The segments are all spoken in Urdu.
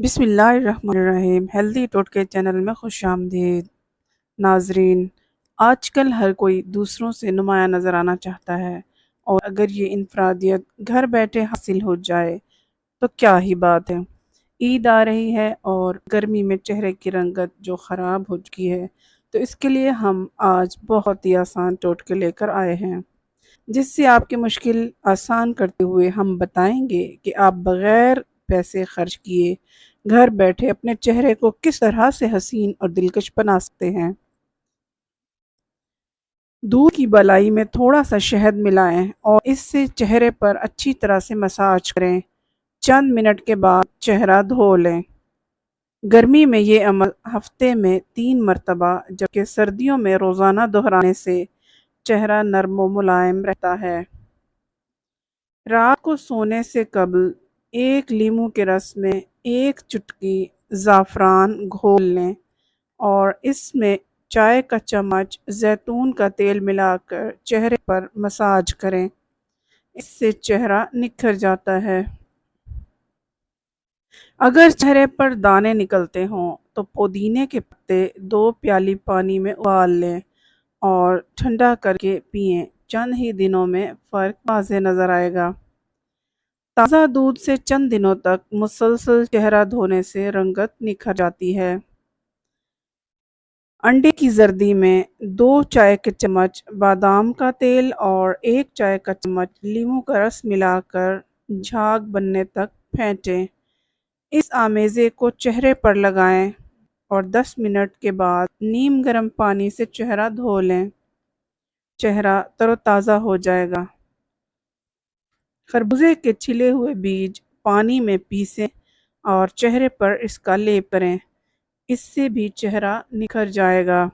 بسم اللہ الرحمن الرحیم۔ ہیلدی ٹوٹکے چینل میں خوش آمدید ناظرین۔ آج کل ہر کوئی دوسروں سے نمایاں نظر آنا چاہتا ہے، اور اگر یہ انفرادیت گھر بیٹھے حاصل ہو جائے تو کیا ہی بات ہے۔ عید آ رہی ہے اور گرمی میں چہرے کی رنگت جو خراب ہو چکی ہے، تو اس کے لیے ہم آج بہت ہی آسان ٹوٹکے لے کر آئے ہیں، جس سے آپ کی مشکل آسان کرتے ہوئے ہم بتائیں گے کہ آپ بغیر پیسے خرچ کیے گھر بیٹھے اپنے چہرے کو کس طرح سے حسین اور دلکش بنا سکتے ہیں۔ دودھ کی بالائی میں تھوڑا سا شہد ملائیں اور اس سے چہرے پر اچھی طرح سے مساج کریں۔ چند منٹ کے بعد چہرہ دھو لیں۔ گرمی میں یہ عمل ہفتے میں 3 مرتبہ، جبکہ سردیوں میں روزانہ دہرانے سے چہرہ نرم و ملائم رہتا ہے۔ رات کو سونے سے قبل ایک لیموں کے رس میں ایک چٹکی زعفران گھول لیں اور اس میں چائے کا چمچ زیتون کا تیل ملا کر چہرے پر مساج کریں۔ اس سے چہرہ نکھر جاتا ہے۔ اگر چہرے پر دانے نکلتے ہوں تو پودینے کے پتے 2 پیالی پانی میں ابال لیں اور ٹھنڈا کر کے پئیں۔ چند ہی دنوں میں فرق واضح نظر آئے گا۔ تازہ دودھ سے چند دنوں تک مسلسل چہرہ دھونے سے رنگت نکھر جاتی ہے۔ انڈے کی زردی میں 2 چائے کے چمچ بادام کا تیل اور 1 چائے کا چمچ لیموں کا رس ملا کر جھاگ بننے تک پھینٹیں۔ اس آمیزے کو چہرے پر لگائیں اور 10 منٹ کے بعد نیم گرم پانی سے چہرہ دھو لیں۔ چہرہ تر و تازہ ہو جائے گا۔ خربوزے کے چھلے ہوئے بیج پانی میں پیسیں اور چہرے پر اس کا لیپ کریں۔ اس سے بھی چہرہ نکھر جائے گا۔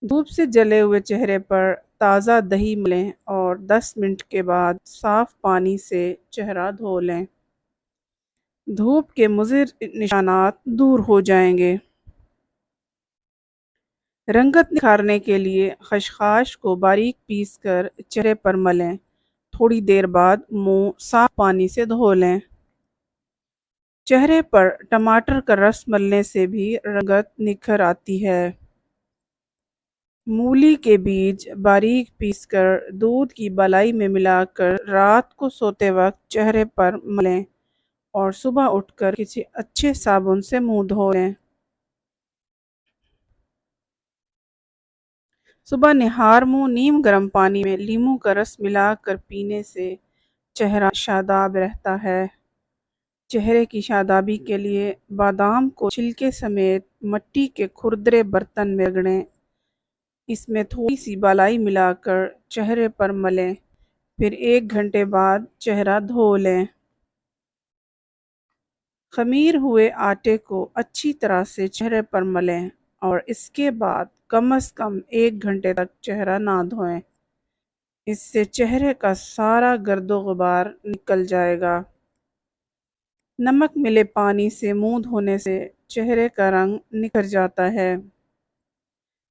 دھوپ سے جلے ہوئے چہرے پر تازہ دہی ملیں اور 10 منٹ کے بعد صاف پانی سے چہرہ دھو لیں۔ دھوپ کے مضر نشانات دور ہو جائیں گے۔ رنگت نکھارنے کے لیے خشخاش کو باریک پیس کر چہرے پر ملیں۔ تھوڑی دیر بعد منہ صاف پانی سے دھو لیں۔ چہرے پر ٹماٹر کا رس ملنے سے بھی رنگت نکھر آتی ہے۔ مولی کے بیج باریک پیس کر دودھ کی بالائی میں ملا کر رات کو سوتے وقت چہرے پر ملیں اور صبح اٹھ کر کسی اچھے صابن سے منہ دھو لیں۔ صبح نہار منہ نیم گرم پانی میں لیموں کا رس ملا کر پینے سے چہرہ شاداب رہتا ہے۔ چہرے کی شادابی کے لیے بادام کو چھلکے سمیت مٹی کے کھردرے برتن میں رگڑیں۔ اس میں تھوڑی سی بالائی ملا کر چہرے پر ملیں، پھر 1 گھنٹے بعد چہرہ دھو لیں۔ خمیر ہوئے آٹے کو اچھی طرح سے چہرے پر ملیں اور اس کے بعد کم از کم 1 گھنٹے تک چہرہ نہ دھوئیں۔ اس سے چہرے کا سارا گرد و غبار نکل جائے گا۔ نمک ملے پانی سے منہ دھونے سے چہرے کا رنگ نکھر جاتا ہے۔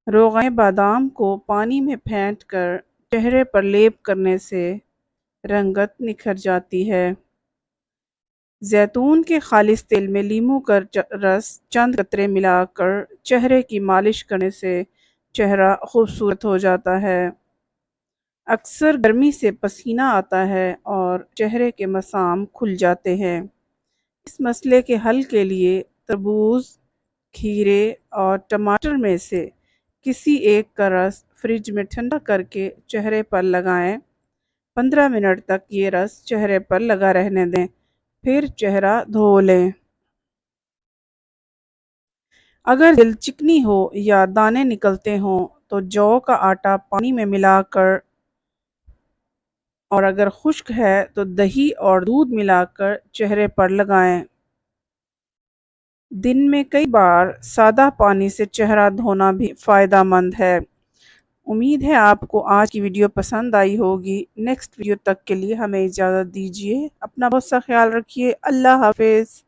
روغن بادام کو پانی میں پھینٹ کر چہرے پر لیپ کرنے سے رنگت نکھر جاتی ہے۔ زیتون کے خالص تیل میں لیموں کا رس چند قطرے ملا کر چہرے کی مالش کرنے سے چہرہ خوبصورت ہو جاتا ہے۔ اکثر گرمی سے پسینہ آتا ہے اور چہرے کے مسام کھل جاتے ہیں۔ اس مسئلے کے حل کے لیے تربوز، کھیرے اور ٹماٹر میں سے کسی ایک کا رس فریج میں ٹھنڈا کر کے چہرے پر لگائیں۔ 15 منٹ تک یہ رس چہرے پر لگا رہنے دیں، پھر چہرہ دھو لیں۔ اگر جلد چکنی ہو یا دانے نکلتے ہوں تو جو کا آٹا پانی میں ملا کر، اور اگر خشک ہے تو دہی اور دودھ ملا کر چہرے پر لگائیں۔ دن میں کئی بار سادہ پانی سے چہرہ دھونا بھی فائدہ مند ہے۔ امید ہے آپ کو آج کی ویڈیو پسند آئی ہوگی۔ نیکسٹ ویڈیو تک کے لیے ہمیں اجازت دیجیے۔ اپنا بہت سا خیال رکھیے۔ اللہ حافظ۔